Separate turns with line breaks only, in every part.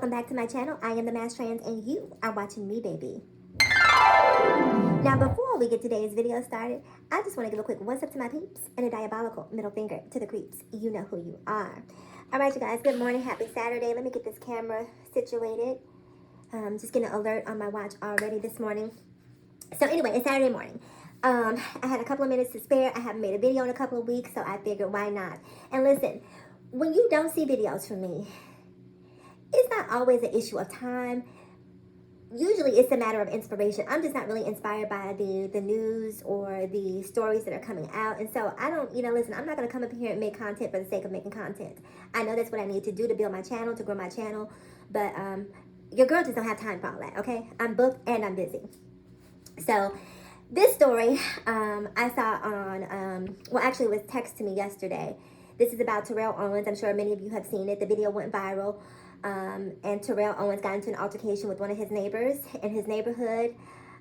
welcome back to my channel. I am the Mass Trans and you are watching me, baby. Now, before we get today's video started, I just want to give a quick what's up to my peeps and a diabolical middle finger to the creeps. You know who you are. All right, you guys, good morning. Happy Saturday. Let me get this camera situated. Just getting an alert on my watch already this morning. So anyway, it's Saturday morning. I had a couple of minutes to spare. I haven't made a video in a couple of weeks, so I figured why not. And listen, when you don't see videos from me, it's not always an issue of time. Usually it's a matter of inspiration. I'm just not really inspired by the news or the stories that are coming out. And so I don't, listen, I'm not going to come up here and make content for the sake of making content. I know that's what I need to do to build my channel, to grow my channel. But your girl just don't have time for all that, okay? I'm booked and I'm busy. So this story I saw on, well, actually it was texted to me yesterday. This is about Terrell Owens. I'm sure many of you have seen it. The video went viral. And Terrell Owens got into an altercation with one of his neighbors in his neighborhood.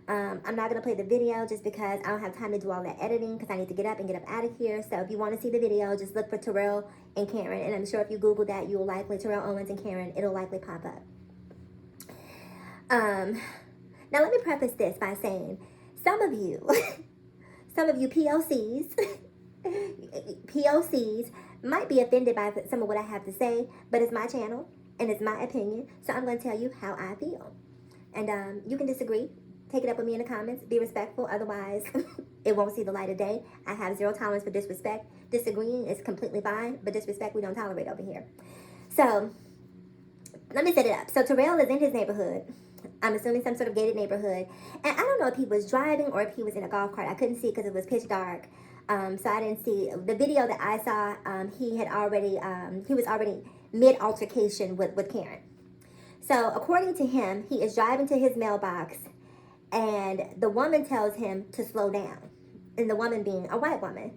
I'm not going to play the video just because I don't have time to do all that editing because I need to get up and get up out of here. So if you want to see the video, just look for Terrell and Karen. And I'm sure if you Google that, you will likely, Terrell Owens and Karen, it'll likely pop up. Now let me preface this by saying, some of you POCs might be offended by some of what I have to say, but it's my channel. And it's my opinion, so I'm going to tell you how I feel. And you can disagree. Take it up with me in the comments. Be respectful. Otherwise, it won't see the light of day. I have zero tolerance for disrespect. Disagreeing is completely fine, but disrespect we don't tolerate over here. So, let me set it up. So, Terrell is in his neighborhood. I'm assuming some sort of gated neighborhood. And I don't know if he was driving or if he was in a golf cart. I couldn't see because it was pitch dark. So I didn't see. The video that I saw, he was already mid-altercation with Karen. So according to him, he is driving to his mailbox and the woman tells him to slow down. And the woman being a white woman.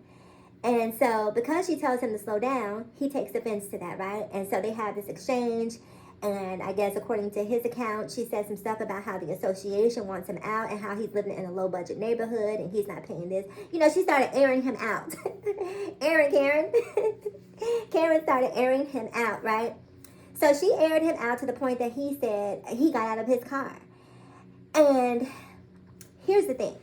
And so because she tells him to slow down, he takes offense to that, right? And so they have this exchange. And I guess according to his account, she said some stuff about how the association wants him out and how he's living in a low-budget neighborhood and he's not paying this. She started airing him out. Karen. Karen started airing him out, right? So she aired him out to the point that he said he got out of his car. And here's the thing.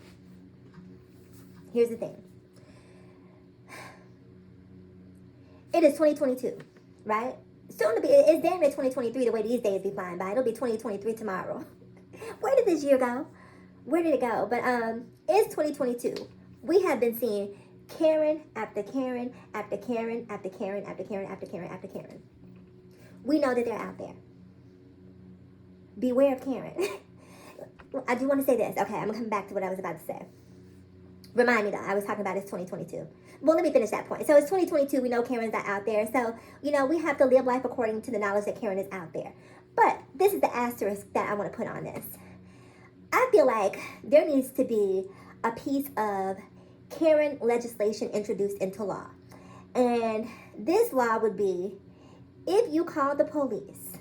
It is 2022, right? Soon to be, it's damn near 2023 the way these days be flying by. It'll be 2023 tomorrow. Where did this year go? Where did it go? But it's 2022. We have been seeing Karen after Karen after Karen after Karen after Karen after Karen after Karen. We know that they're out there. Beware of Karen. I do want to say this. Okay, I'm going to come back to what I was about to say. Remind me though, I was talking about it's 2022. Well, let me finish that point. So it's 2022. We know Karen's not out there. So, we have to live life according to the knowledge that Karen is out there. But this is the asterisk that I want to put on this. I feel like there needs to be a piece of Karen legislation introduced into law. And this law would be, if you call the police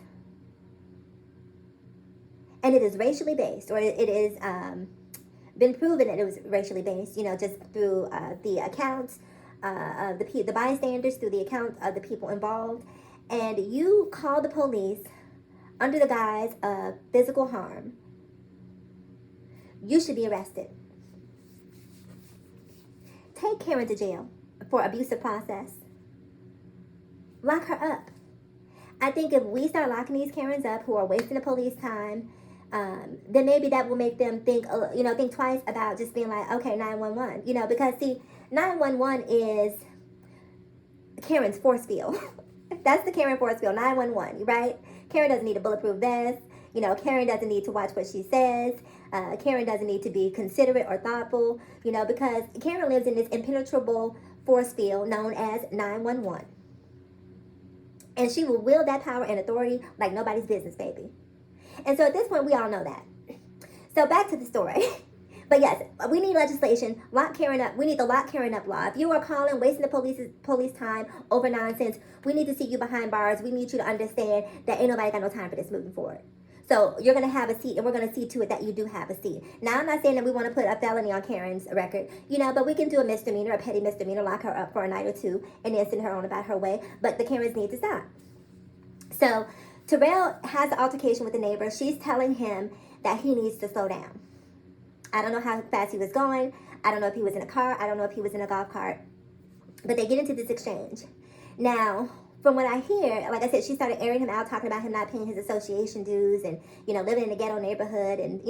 and it is racially based, or it is been proven that it was racially based, just through the accounts of the bystanders, through the account of the people involved, and you call the police under the guise of physical harm, you should be arrested. Take Karen to jail for abusive process. Lock her up. I think if we start locking these Karens up who are wasting the police time, then maybe that will make them think twice about just being like, okay, 911, because see, 911 is Karen's force field. That's the Karen force field, 911, right? Karen doesn't need a bulletproof vest. Karen doesn't need to watch what she says. Karen doesn't need to be considerate or thoughtful, because Karen lives in this impenetrable force field known as 911. And she will wield that power and authority like nobody's business, baby. And so at this point, we all know that. So back to the story. But yes, we need legislation. Lock Karen up. We need the lock Karen up law. If you are calling, wasting the police time over nonsense, we need to see you behind bars. We need you to understand that ain't nobody got no time for this moving forward. So you're going to have a seat, and we're going to see to it that you do have a seat. Now, I'm not saying that we want to put a felony on Karen's record, but we can do a misdemeanor, a petty misdemeanor, lock her up for a night or two, and then send her on about her way. But the Karens need to stop. So Terrell has an altercation with the neighbor. She's telling him that he needs to slow down. I don't know how fast he was going. I don't know if he was in a car. I don't know if he was in a golf cart. But they get into this exchange. Now, from what I hear, like I said, she started airing him out, talking about him not paying his association dues and, living in a ghetto neighborhood and,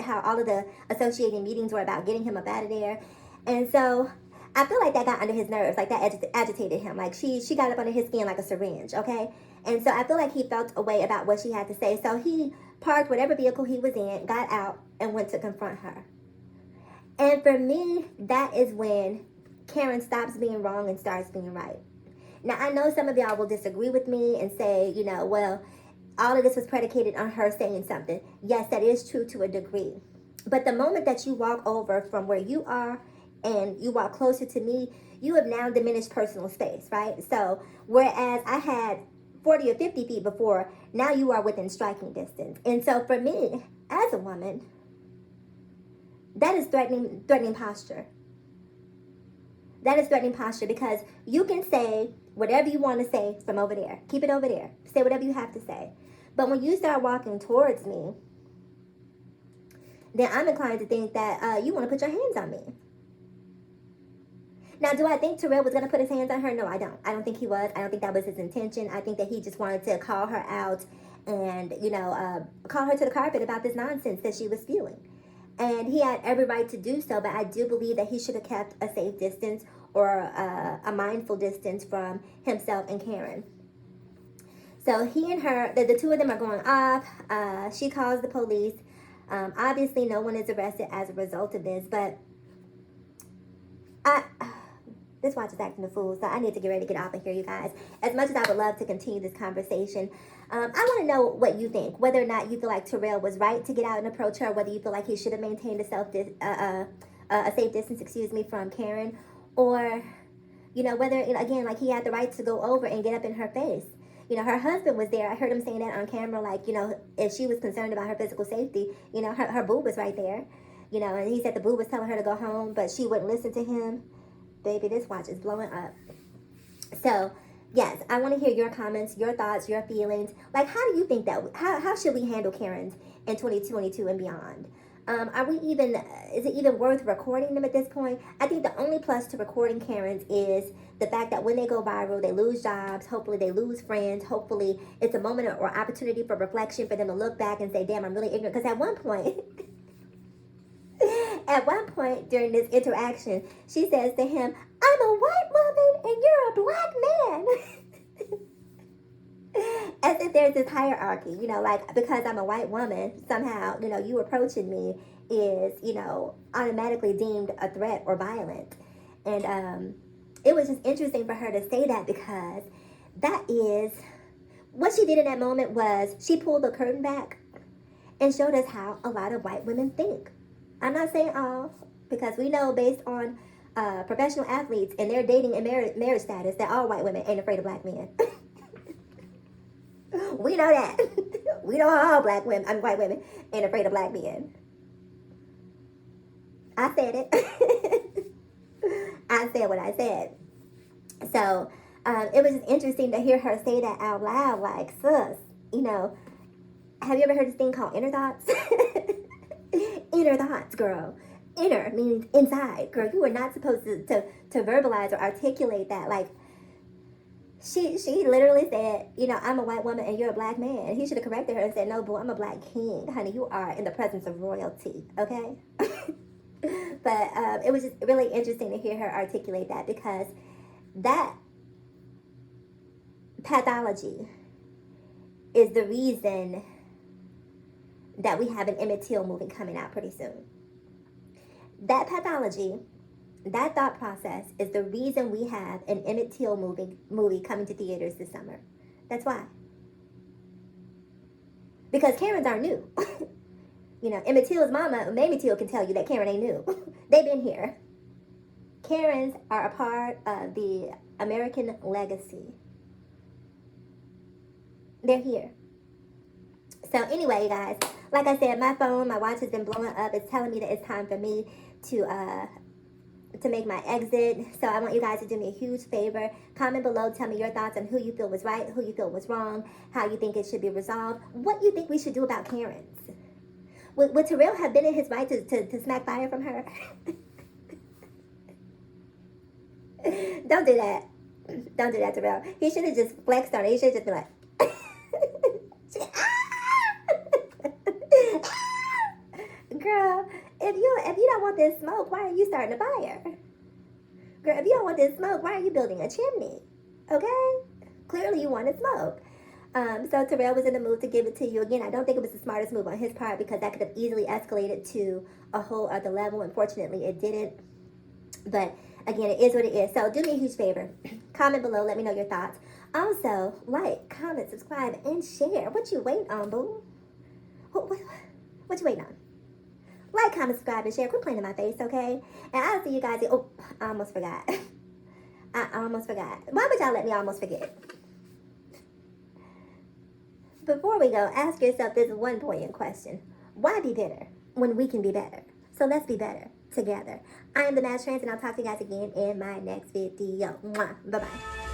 how all of the associating meetings were about getting him up out of there. And so I feel like that got under his nerves, like that agitated him. Like she got up under his skin like a syringe, okay? And so I feel like he felt a way about what she had to say. So he parked whatever vehicle he was in, got out, and went to confront her. And for me, that is when Karen stops being wrong and starts being right. Now, I know some of y'all will disagree with me and say, well, all of this was predicated on her saying something. Yes, that is true to a degree. But the moment that you walk over from where you are and you walk closer to me, you have now diminished personal space, right? So, whereas I had 40 or 50 feet before, now you are within striking distance. And so for me, as a woman, that is threatening posture. That is threatening posture because you can say whatever you want to say from over there. Keep it over there. Say whatever you have to say. But when you start walking towards me, then I'm inclined to think that you want to put your hands on me. Now, do I think Terrell was going to put his hands on her? No, I don't. I don't think he was. I don't think that was his intention. I think that he just wanted to call her out and, call her to the carpet about this nonsense that she was spewing. And he had every right to do so, but I do believe that he should have kept a safe distance or a mindful distance from himself and Karen. So he and her, the two of them are going off. She calls the police. Obviously, no one is arrested as a result of this, but this watch is acting a fool, so I need to get ready to get off of here, you guys. As much as I would love to continue this conversation, I want to know what you think. Whether or not you feel like Terrell was right to get out and approach her, whether you feel like he should have maintained a safe distance, from Karen, or, whether, again, like he had the right to go over and get up in her face. Her husband was there. I heard him saying that on camera, like, if she was concerned about her physical safety, her boo was right there. And he said the boo was telling her to go home, but she wouldn't listen to him. Baby, this watch is blowing up. So, yes, I want to hear your comments, your thoughts, your feelings. Like, how do you think that, how should we handle Karens in 2022 and beyond? Is it even worth recording them at this point? I think the only plus to recording Karens is the fact that when they go viral, they lose jobs. Hopefully they lose friends. Hopefully it's a moment or opportunity for reflection for them to look back and say, damn, I'm really ignorant. Because at one point... At one point during this interaction, she says to him, I'm a white woman and you're a black man. As if there's this hierarchy, like because I'm a white woman, somehow, you approaching me is, automatically deemed a threat or violent. And it was just interesting for her to say that because that is, what she did in that moment was she pulled the curtain back and showed us how a lot of white women think. I'm not saying all, because we know based on professional athletes and their dating and marriage status that all white women ain't afraid of black men. We know that. We know all white women ain't afraid of black men. I said it. I said what I said. So it was just interesting to hear her say that out loud, like, sis, have you ever heard this thing called inner thoughts? Inner thoughts, girl. Inner means inside. Girl, you were not supposed to verbalize or articulate that. Like, she literally said, I'm a white woman and you're a black man. He should have corrected her and said, no, boo, I'm a black king. Honey, you are in the presence of royalty, okay? But it was just really interesting to hear her articulate that because that pathology is the reason that we have an Emmett Till movie coming out pretty soon. That pathology, that thought process is the reason we have an Emmett Till movie coming to theaters this summer. That's why. Because Karens aren't new. Emmett Till's mama, Mamie Till, can tell you that Karen ain't new. They've been here. Karens are a part of the American legacy. They're here. So anyway, guys, like I said, my watch has been blowing up. It's telling me that it's time for me to to make my exit. So I want you guys to do me a huge favor. Comment below, tell me your thoughts on who you feel was right, who you feel was wrong, how you think it should be resolved, what you think we should do about Karens. Would Terrell have been in his right to smack fire from her? Don't do that. Don't do that, Terrell. He should have just flexed on it. He should have just been like, girl, if you don't want this smoke, why are you starting a fire? Girl, if you don't want this smoke, why are you building a chimney? Okay? Clearly you want to smoke. So Terrell was in the mood to give it to you. Again, I don't think it was the smartest move on his part because that could have easily escalated to a whole other level. Unfortunately, it didn't. But again, it is what it is. So do me a huge favor. Comment below. Let me know your thoughts. Also, like, comment, subscribe, and share. What you waiting on, boo? What you waiting on? Like, comment, subscribe, and share. Quit playing in my face, okay? And I'll see you guys. Oh, I almost forgot. I almost forgot. Why would y'all let me almost forget? Before we go, ask yourself this one poignant question. Why be bitter when we can be better? So let's be better together. I am the Mass Trans, and I'll talk to you guys again in my next video. Mwah. Bye-bye.